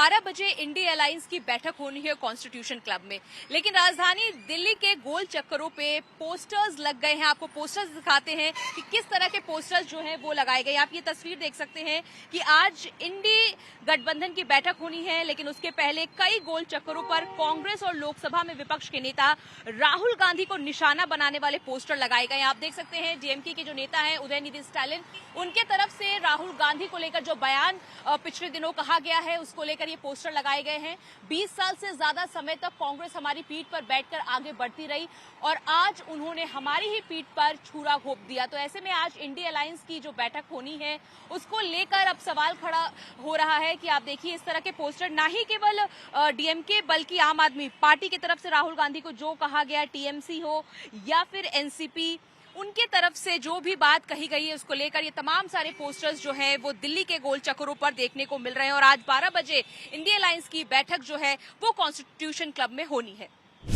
12 बजे India alliance की बैठक होनी है कॉन्स्टिट्यूशन क्लब में, लेकिन राजधानी दिल्ली के गोल चक्करों पे पोस्टर्स लग गए हैं। आपको पोस्टर्स दिखाते हैं कि किस तरह के पोस्टर्स जो हैं वो लगाए गए। आप ये तस्वीर देख सकते हैं कि आज इंडी गठबंधन की बैठक होनी है, लेकिन उसके पहले कई गोल चक्करों पर कांग्रेस और लोकसभा में विपक्ष के नेता राहुल गांधी को निशाना बनाने वाले पोस्टर लगाए गए। आप देख सकते हैं डीएमके के जो नेता हैं उदयनिधि स्टालिन, उनके तरफ से राहुल गांधी को लेकर जो बयान पिछले दिनों कहा गया है उसको लेकर ये पोस्टर लगाए गए हैं। 20 साल से ज्यादा समय तक कांग्रेस हमारी पीठ पर बैठकर आगे बढ़ती रही और आज उन्होंने हमारी ही पीठ पर छुरा घोंप दिया। तो ऐसे में आज इंडिया अलायंस की जो बैठक होनी है उसको लेकर अब सवाल खड़ा हो रहा है कि आप देखिए इस तरह के पोस्टर ना ही केवल डीएमके बल्कि आम आदमी पार्टी की तरफ से राहुल गांधी को जो कहा गया, टीएमसी हो या फिर एनसीपी, उनके तरफ से जो भी बात कही गई है उसको लेकर ये तमाम सारे पोस्टर्स जो हैं वो दिल्ली के गोल चक्करों पर देखने को मिल रहे हैं। और आज 12 बजे इंडिया अलायंस की बैठक जो है वो कॉन्स्टिट्यूशन क्लब में होनी है।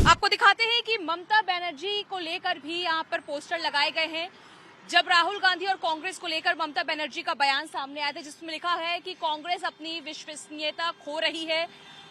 आपको दिखाते हैं कि ममता बनर्जी को लेकर भी यहाँ पर पोस्टर लगाए गए हैं। जब राहुल गांधी और कांग्रेस को लेकर ममता बनर्जी का बयान सामने आया था जिसमें लिखा है कि कांग्रेस अपनी विश्वसनीयता खो रही है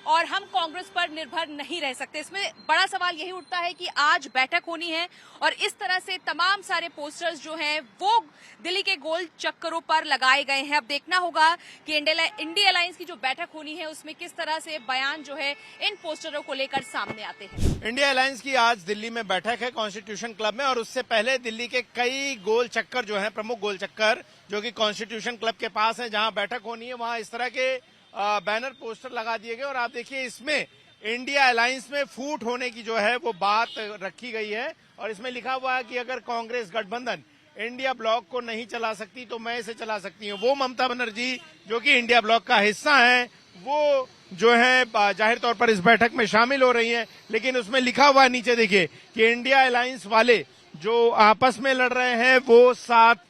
और हम कांग्रेस पर निर्भर नहीं रह सकते। इसमें बड़ा सवाल यही उठता है कि आज बैठक होनी है और इस तरह से तमाम सारे पोस्टर्स जो हैं वो दिल्ली के गोल चक्करों पर लगाए गए हैं। अब देखना होगा कि इंडिया अलायंस की जो बैठक होनी है उसमें किस तरह से बयान जो है इन पोस्टरों को लेकर सामने आते हैं। इंडिया अलायंस की आज दिल्ली में बैठक है कॉन्स्टिट्यूशन क्लब में, और उससे पहले दिल्ली के कई गोल चक्कर जो है, प्रमुख गोल चक्कर जो कि कॉन्स्टिट्यूशन क्लब के पास है, जहां बैठक होनी है वहां इस तरह के बैनर पोस्टर लगा दिए गए। और आप देखिए इसमें इंडिया अलायंस में फूट होने की जो है वो बात रखी गई है और इसमें लिखा हुआ है कि अगर कांग्रेस गठबंधन इंडिया ब्लॉक को नहीं चला सकती तो मैं इसे चला सकती हूँ। वो ममता बनर्जी जो कि इंडिया ब्लॉक का हिस्सा है वो जो है जाहिर तौर पर इस बैठक में शामिल हो रही है, लेकिन उसमें लिखा हुआ है नीचे देखिए कि इंडिया अलायंस वाले जो आपस में लड़ रहे हैं वो साथ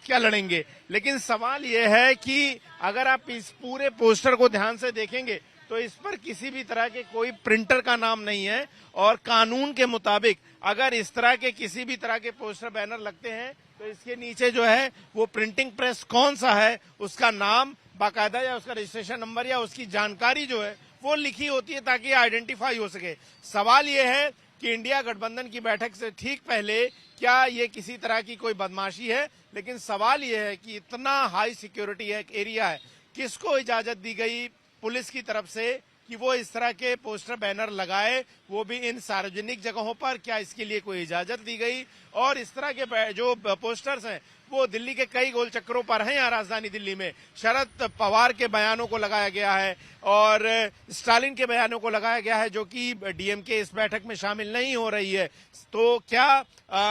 क्या लड़ेंगे। लेकिन सवाल यह है कि अगर आप इस पूरे पोस्टर को ध्यान से देखेंगे तो इस पर किसी भी तरह के कोई प्रिंटर का नाम नहीं है और कानून के मुताबिक अगर इस तरह के किसी भी तरह के पोस्टर बैनर लगते हैं तो इसके नीचे जो है वो प्रिंटिंग प्रेस कौन सा है उसका नाम बाकायदा या उसका रजिस्ट्रेशन नंबर या उसकी जानकारी जो है वो लिखी होती है ताकि आइडेंटिफाई हो सके। सवाल ये है कि इंडिया गठबंधन की बैठक से ठीक पहले क्या ये किसी तरह की कोई बदमाशी है, लेकिन सवाल ये है कि इतना हाई सिक्योरिटी है, एक एरिया है, किसको इजाजत दी गई पुलिस की तरफ से कि वो इस तरह के पोस्टर बैनर लगाए, वो भी इन सार्वजनिक जगहों पर? क्या इसके लिए कोई इजाजत दी गई? और इस तरह के जो पोस्टर्स हैं वो दिल्ली के कई गोल चक्करों पर हैं। यहाँ राजधानी दिल्ली में शरद पवार के बयानों को लगाया गया है और स्टालिन के बयानों को लगाया गया है जो कि डीएमके इस बैठक में शामिल नहीं हो रही है। तो क्या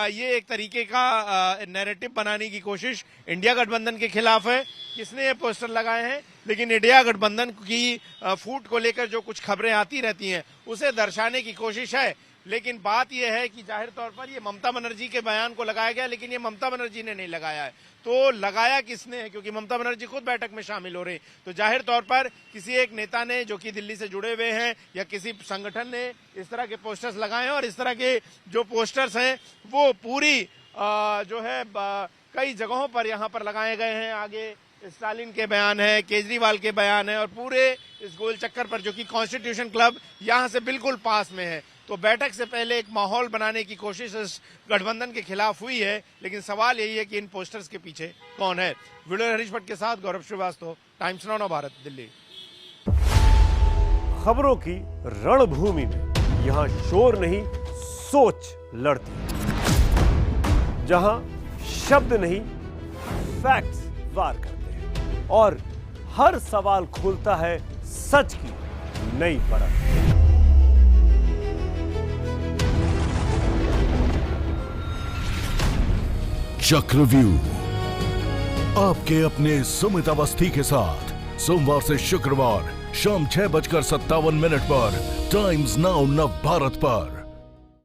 ये एक तरीके का नैरेटिव बनाने की कोशिश इंडिया गठबंधन के खिलाफ है? किसने ये पोस्टर लगाए हैं? लेकिन इंडिया गठबंधन की फूट को लेकर जो कुछ खबरें आती रहती हैं उसे दर्शाने की कोशिश है। लेकिन बात यह है कि जाहिर तौर पर ये ममता बनर्जी के बयान को लगाया गया, लेकिन ये ममता बनर्जी ने नहीं लगाया है। तो लगाया किसने है? क्योंकि ममता बनर्जी खुद बैठक में शामिल हो रही, तो जाहिर तौर पर किसी एक नेता ने जो कि दिल्ली से जुड़े हुए हैं या किसी संगठन ने इस तरह के पोस्टर्स लगाए हैं। और इस तरह के जो पोस्टर्स हैं वो पूरी जो है कई जगहों पर यहाँ पर लगाए गए हैं। आगे स्टालिन के बयान है, केजरीवाल के बयान है और पूरे इस गोल चक्कर पर जो कि कॉन्स्टिट्यूशन क्लब यहाँ से बिल्कुल पास में है। तो बैठक से पहले एक माहौल बनाने की कोशिश इस गठबंधन के खिलाफ हुई है, लेकिन सवाल यही है कि इन पोस्टर्स के पीछे कौन है। वीडियो हरीश भट्ट के साथ गौरव श्रीवास्तव, टाइम्स नाउ भारत, दिल्ली। खबरों की रणभूमि में यहाँ शोर नहीं सोच लड़ती है, जहां शब्द नहीं फैक्ट्स वार करते हैं और हर सवाल खोलता है सच की नई परत। चक्रव्यूह आपके अपने सुमित अवस्थी के साथ सोमवार से शुक्रवार शाम 6:57 पर टाइम्स नाउ नव भारत पर।